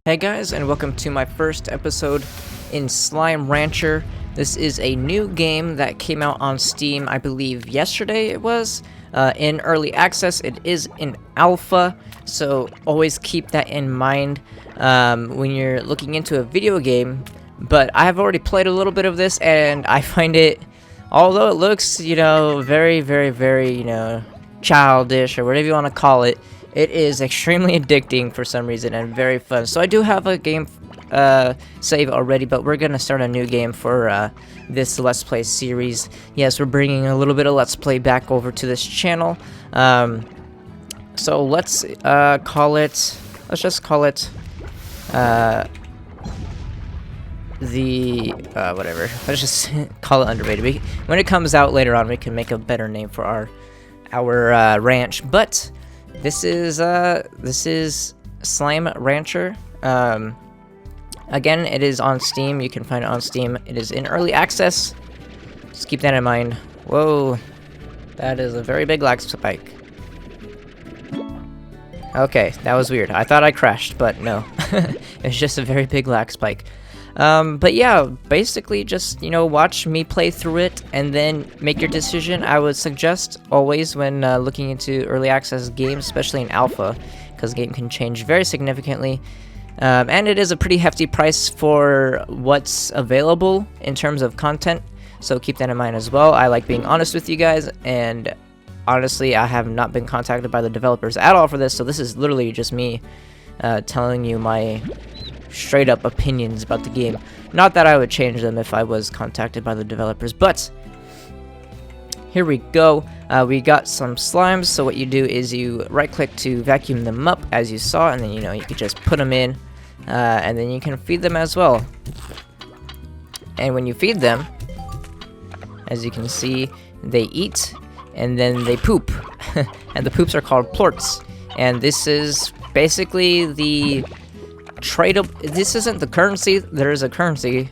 Hey guys, and welcome to my first episode in Slime Rancher. This is a new game that came out on Steam, I believe yesterday it was, in early access. It is in alpha, so always keep that in mind when you're looking into a video game. But I have already played a little bit of this, and I find it, although it looks, very, childish, or whatever you want to call it, it is extremely addicting for some reason and very fun. So I do have a game save already, but we're going to start a new game for this Let's Play series. Yes, we're bringing a little bit of Let's Play back over to this channel. So let's just call it whatever. Let's just call it Underrated. When it comes out later on, we can make a better name for our ranch. But this is Slime Rancher. Again, it is on Steam. You can find it on Steam. It is in early access. Just keep that in mind. Whoa, that is a very big lag spike. Okay, that was weird. I thought I crashed, but no. It's just a very big lag spike. But yeah, basically just, watch me play through it and then make your decision. I would suggest always when looking into early access games, especially in alpha, because game can change very significantly. And it is a pretty hefty price for what's available in terms of content, so keep that in mind as well. I like being honest with you guys, and honestly, I have not been contacted by the developers at all for this, so this is literally just me telling you my straight up opinions about the game. Not that I would change them if I was contacted by the developers, but here we go. We got some slimes, so what you do is you right click to vacuum them up, as you saw, and then you can just put them in, and then you can feed them as well. And when you feed them, as you can see, they eat and then they poop. And the poops are called plorts, and this is basically the tradable. This isn't the currency. There is a currency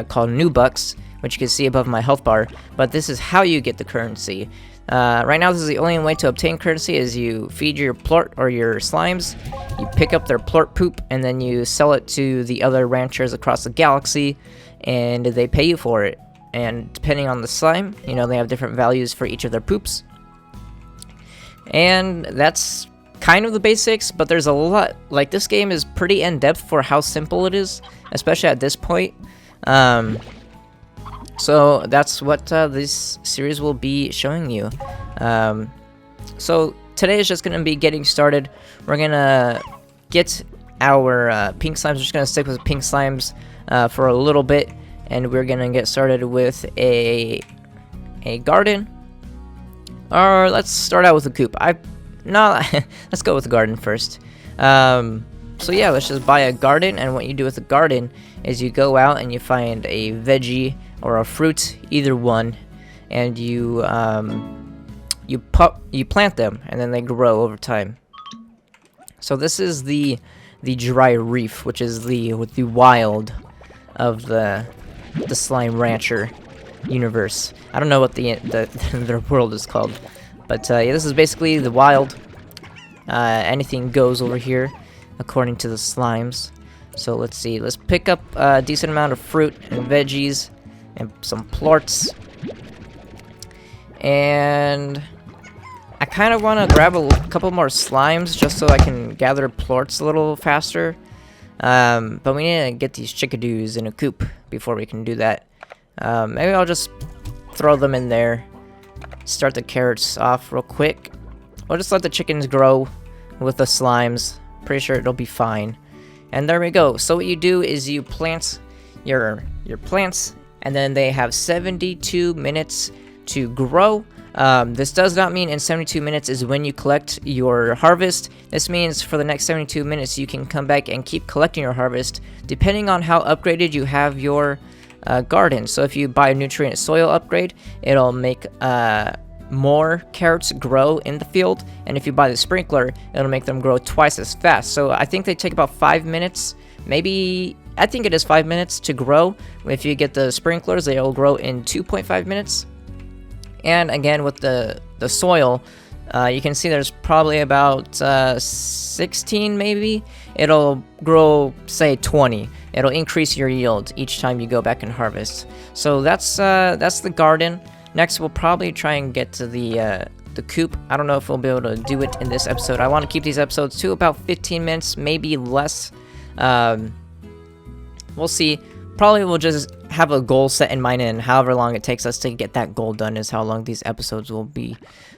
called new bucks, which you can see above my health bar, but this is how you get the currency. Right now, this is the only way to obtain currency is you feed your plort or your slimes, you pick up their plort poop, and then you sell it to the other ranchers across the galaxy, and they pay you for it. And depending on the slime, they have different values for each of their poops. And that's kind of the basics, but there's a lot. Like, this game is pretty in-depth for how simple it is, especially at this point. So that's what this series will be showing you. So today is just going to be getting started. We're going to get our pink slimes. We're just going to stick with pink slimes for a little bit, and we're going to get started with a garden. Or let's start out with a coop. Let's go with the garden first. So yeah, let's just buy a garden, and what you do with the garden is you go out and you find a veggie or a fruit, either one, and you plant them, and then they grow over time. So this is the dry reef, which is the wild of the Slime Rancher universe. I don't know what their world is called, but yeah, this is basically the wild. Anything goes over here, according to the slimes. So let's see. Let's pick up a decent amount of fruit and veggies and some plorts. And I kind of want to grab a couple more slimes just so I can gather plorts a little faster. But we need to get these chickadoos in a coop before we can do that. Maybe I'll just throw them in there. Start the carrots off real quick. We'll just let the chickens grow with the slimes. Pretty sure it'll be fine. And there we go. So what you do is you plant your plants, and then they have 72 minutes to grow. This does not mean in 72 minutes is when you collect your harvest. This means for the next 72 minutes you can come back and keep collecting your harvest depending on how upgraded you have your garden. So if you buy a nutrient soil upgrade, it'll make more carrots grow in the field, and if you buy the sprinkler, it'll make them grow twice as fast. So I think they take about 5 minutes, maybe. I think it is 5 minutes to grow. If you get the sprinklers, they'll grow in 2.5 minutes. And again, with the soil, You can see there's probably about 16 maybe. It'll grow, say 20. It'll increase your yield each time you go back and harvest. So that's the garden. Next, we'll probably try and get to the coop. I don't know if we'll be able to do it in this episode. I want to keep these episodes to about 15 minutes, maybe less. We'll see. Probably we'll just have a goal set in mind, and however long it takes us to get that goal done is how long these episodes will be,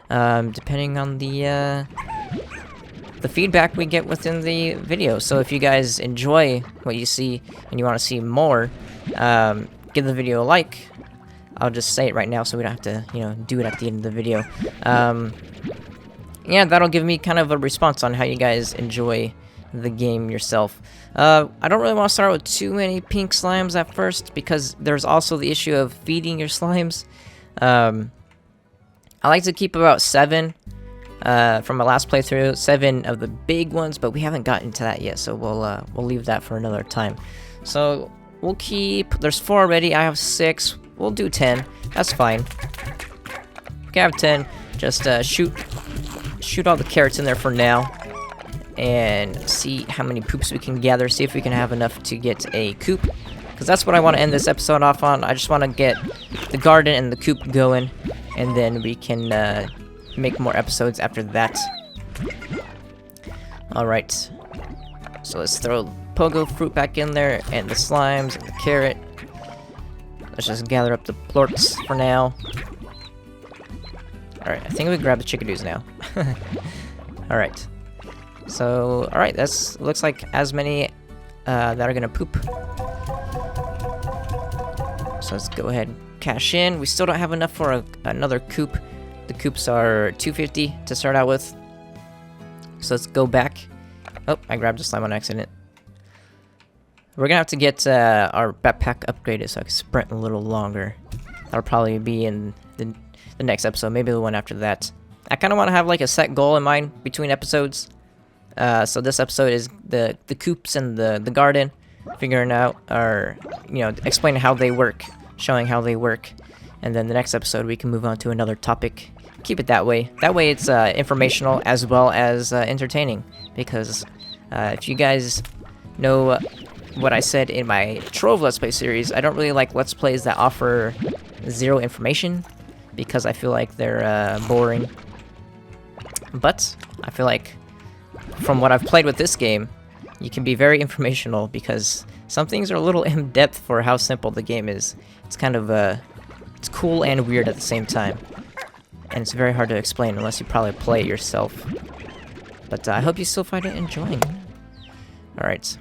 depending on the feedback we get within the video. So if you guys enjoy what you see and you want to see more, give the video a like. I'll just say it right now so we don't have to, do it at the end of the video. Yeah, that'll give me kind of a response on how you guys enjoy the game yourself. I don't really want to start with too many pink slimes at first, because there's also the issue of feeding your slimes. I like to keep about 7 from my last playthrough, 7 of the big ones, but we haven't gotten to that yet, so we'll leave that for another time. So we'll keep, there's 4 already, I have 6, we'll do 10, that's fine. We can have 10, just shoot all the carrots in there for now, and see how many poops we can gather, see if we can have enough to get a coop, because that's what I want to end this episode off on. I just want to get the garden and the coop going, and then we can make more episodes after that. Alright, so let's throw pogo fruit back in there, and the slimes, and the carrot. Let's just gather up the plorts for now. Alright, I think we can grab the chickadoos now. Alright. So, alright, that's looks like as many that are gonna poop. So let's go ahead and cash in. We still don't have enough for another coop. The coops are 250 to start out with. So let's go back. Oh, I grabbed a slime on accident. We're gonna have to get our backpack upgraded so I can sprint a little longer. That'll probably be in the next episode, maybe the one after that. I kind of want to have like a set goal in mind between episodes. So this episode is the coops and the garden, figuring out, or explaining how they work, showing how they work, and then the next episode we can move on to another topic. Keep it that way. That way it's informational as well as entertaining, because if you guys know what I said in my Trove Let's Play series, I don't really like Let's Plays that offer zero information, because I feel like they're boring. But I feel like from what I've played with this game, you can be very informational, because some things are a little in-depth for how simple the game is. It's kind of it's cool and weird at the same time, and it's very hard to explain unless you probably play it yourself. But I hope you still find it enjoying. Alright,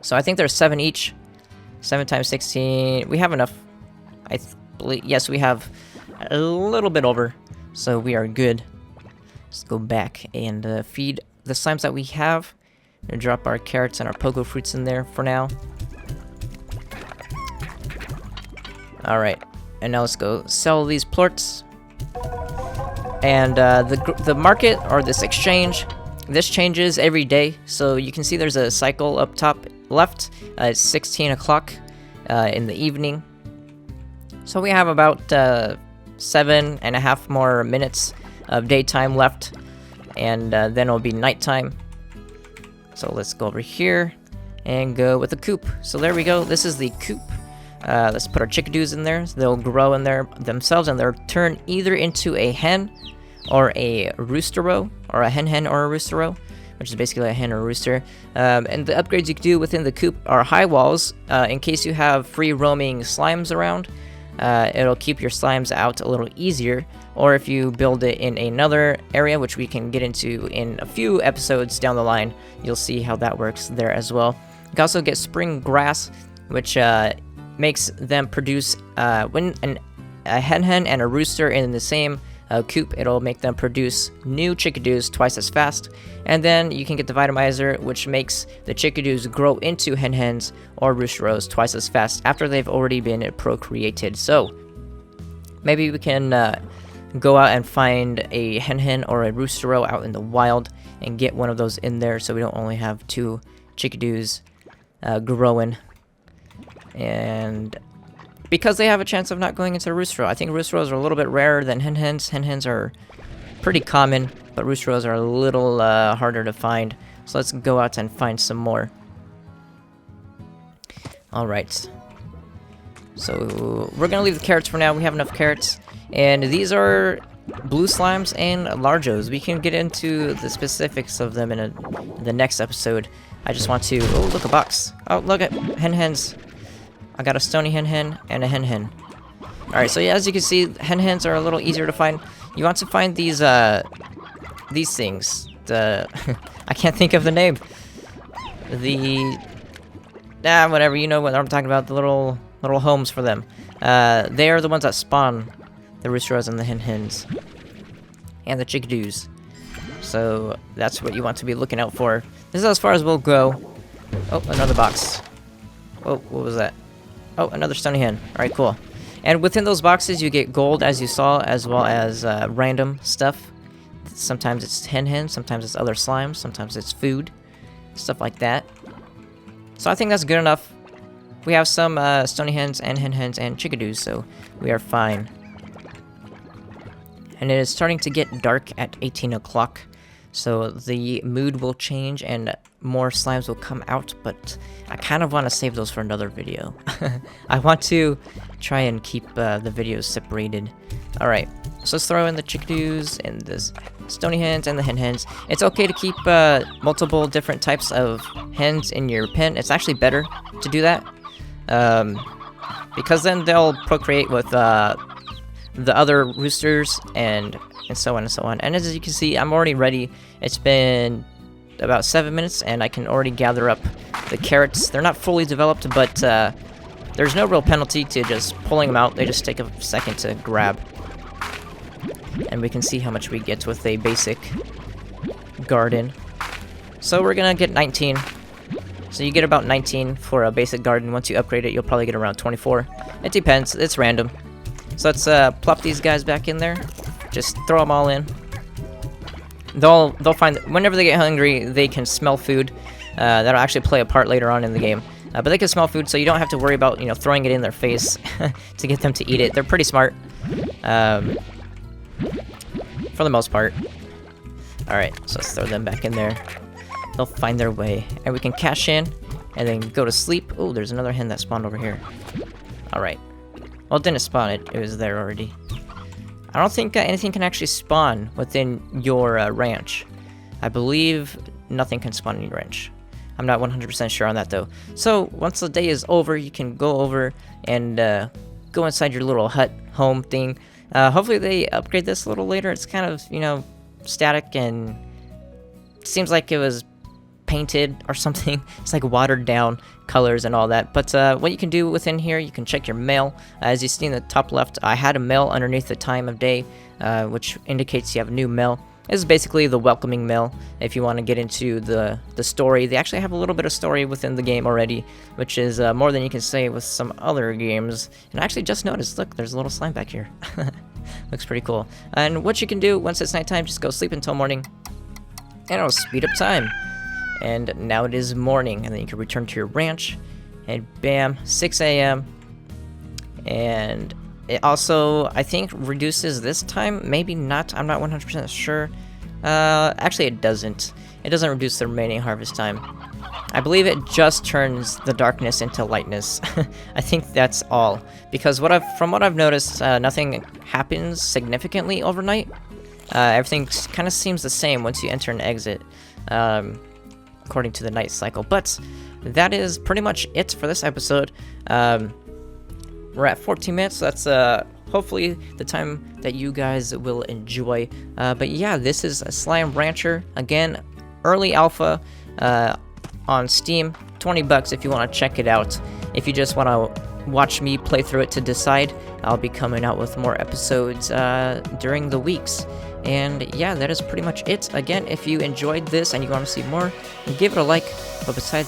so I think there's 7 each. 7 times 16, we have enough. I believe, yes, we have a little bit over, so we are good. Let's go back and feed the slimes that we have, and drop our carrots and our pogo fruits in there for now. Alright, and now let's go sell these plorts. And the market, or this exchange, this changes every day. So you can see there's a cycle up top left. It's 16 o'clock in the evening. So we have about 7.5 more minutes of daytime left, and then it'll be nighttime. So let's go over here and go with the coop. So there we go. This is the coop. Let's put our chickadoos in there. So they'll grow in there themselves, and they'll turn either into a hen or a rooster-o, or a hen or a rooster-o, which is basically a hen or a rooster. And the upgrades you can do within the coop are high walls. In case you have free roaming slimes around, it'll keep your slimes out a little easier. Or if you build it in another area, which we can get into in a few episodes down the line, you'll see how that works there as well. You can also get spring grass, which makes them produce, when a hen and a rooster in the same coop, it'll make them produce new chickadoos twice as fast. And then you can get the vitamizer, which makes the chickadoos grow into hens or rooster-os twice as fast after they've already been procreated. So maybe we can go out and find a hen or a rooster-o out in the wild and get one of those in there, so we don't only have 2 chickadoos growing. And because they have a chance of not going into a rooster-o. I think rooster-os are a little bit rarer than hen hens. Hen hens are pretty common, but rooster are a little harder to find. So let's go out and find some more. Alright. So we're gonna leave the carrots for now. We have enough carrots. And these are blue slimes and largos. We can get into the specifics of them in the next episode. I just want to... Oh, look, a box. Oh, look at hen-hens. I got a stony hen-hen and a hen-hen. Alright, so yeah, as you can see, hen-hens are a little easier to find. You want to find these things. The... I can't think of the name. Whatever, you know what I'm talking about. The little homes for them. They are the ones that spawn the roosters and the hen-hens. And the chickadoos. So that's what you want to be looking out for. This is as far as we'll go. Oh, another box. Oh, what was that? Oh, another stony hen. Alright, cool. And within those boxes you get gold, as you saw, as well as random stuff. Sometimes it's hen-hen, sometimes it's other slimes, sometimes it's food. Stuff like that. So I think that's good enough. We have some stony hens and hen-hens and chickadoos, so we are fine. And it is starting to get dark at 18 o'clock. So the mood will change and more slimes will come out, but I kind of want to save those for another video. I want to try and keep the videos separated. Alright, so let's throw in the chickadoos and the stony hens and the hen-hens. It's okay to keep multiple different types of hens in your pen. It's actually better to do that. Because then they'll procreate with the other roosters and so on and so on. And as you can see, I'm already ready. It's been about 7 minutes and I can already gather up the carrots. They're not fully developed, but there's no real penalty to just pulling them out. They just take a second to grab. And we can see how much we get with a basic garden. So we're gonna get 19. So you get about 19 for a basic garden. Once you upgrade it, you'll probably get around 24. It depends. It's random. So let's plop these guys back in there. Just throw them all in. They'll find that whenever they get hungry, they can smell food. That'll actually play a part later on in the game. But they can smell food, so you don't have to worry about, you know, throwing it in their face to get them to eat it. They're pretty smart. For the most part. Alright, so let's throw them back in there. They'll find their way. And we can cash in and then go to sleep. Oh, there's another hen that spawned over here. Alright. Well, it didn't spawn. It was there already. I don't think anything can actually spawn within your ranch. I believe nothing can spawn in your ranch. I'm not 100% sure on that, though. So, once the day is over, you can go over and go inside your little hut home thing. Hopefully they upgrade this a little later. It's kind of, you know, static and seems like it was painted or something. It's like watered down colors and all that. But what you can do within here, you can check your mail. As you see in the top left, I had a mail underneath the time of day, which indicates you have new mail. This is basically the welcoming mail. If you want to get into the story, they actually have a little bit of story within the game already, which is more than you can say with some other games. And I actually just noticed, look, there's a little slime back here. Looks pretty cool. And what you can do once it's nighttime, just go sleep until morning, and it'll speed up time. And now it is morning, and then you can return to your ranch, and bam, 6 a.m. And it also, I think, reduces this time. Maybe not. I'm not 100% sure. Actually, it doesn't. It doesn't reduce the remaining harvest time. I believe it just turns the darkness into lightness. I think that's all. Because from what I've noticed, nothing happens significantly overnight. Everything kind of seems the same once you enter and exit, according to the night cycle. But that is pretty much it for this episode. We're at 14 minutes, so that's hopefully the time that you guys will enjoy. But yeah, this is a Slime Rancher. Again, early alpha on Steam. $20 if you want to check it out. If you just want to watch me play through it to decide, I'll be coming out with more episodes during the weeks. And yeah, that is pretty much it. Again, if you enjoyed this and you want to see more, give it a like. But besides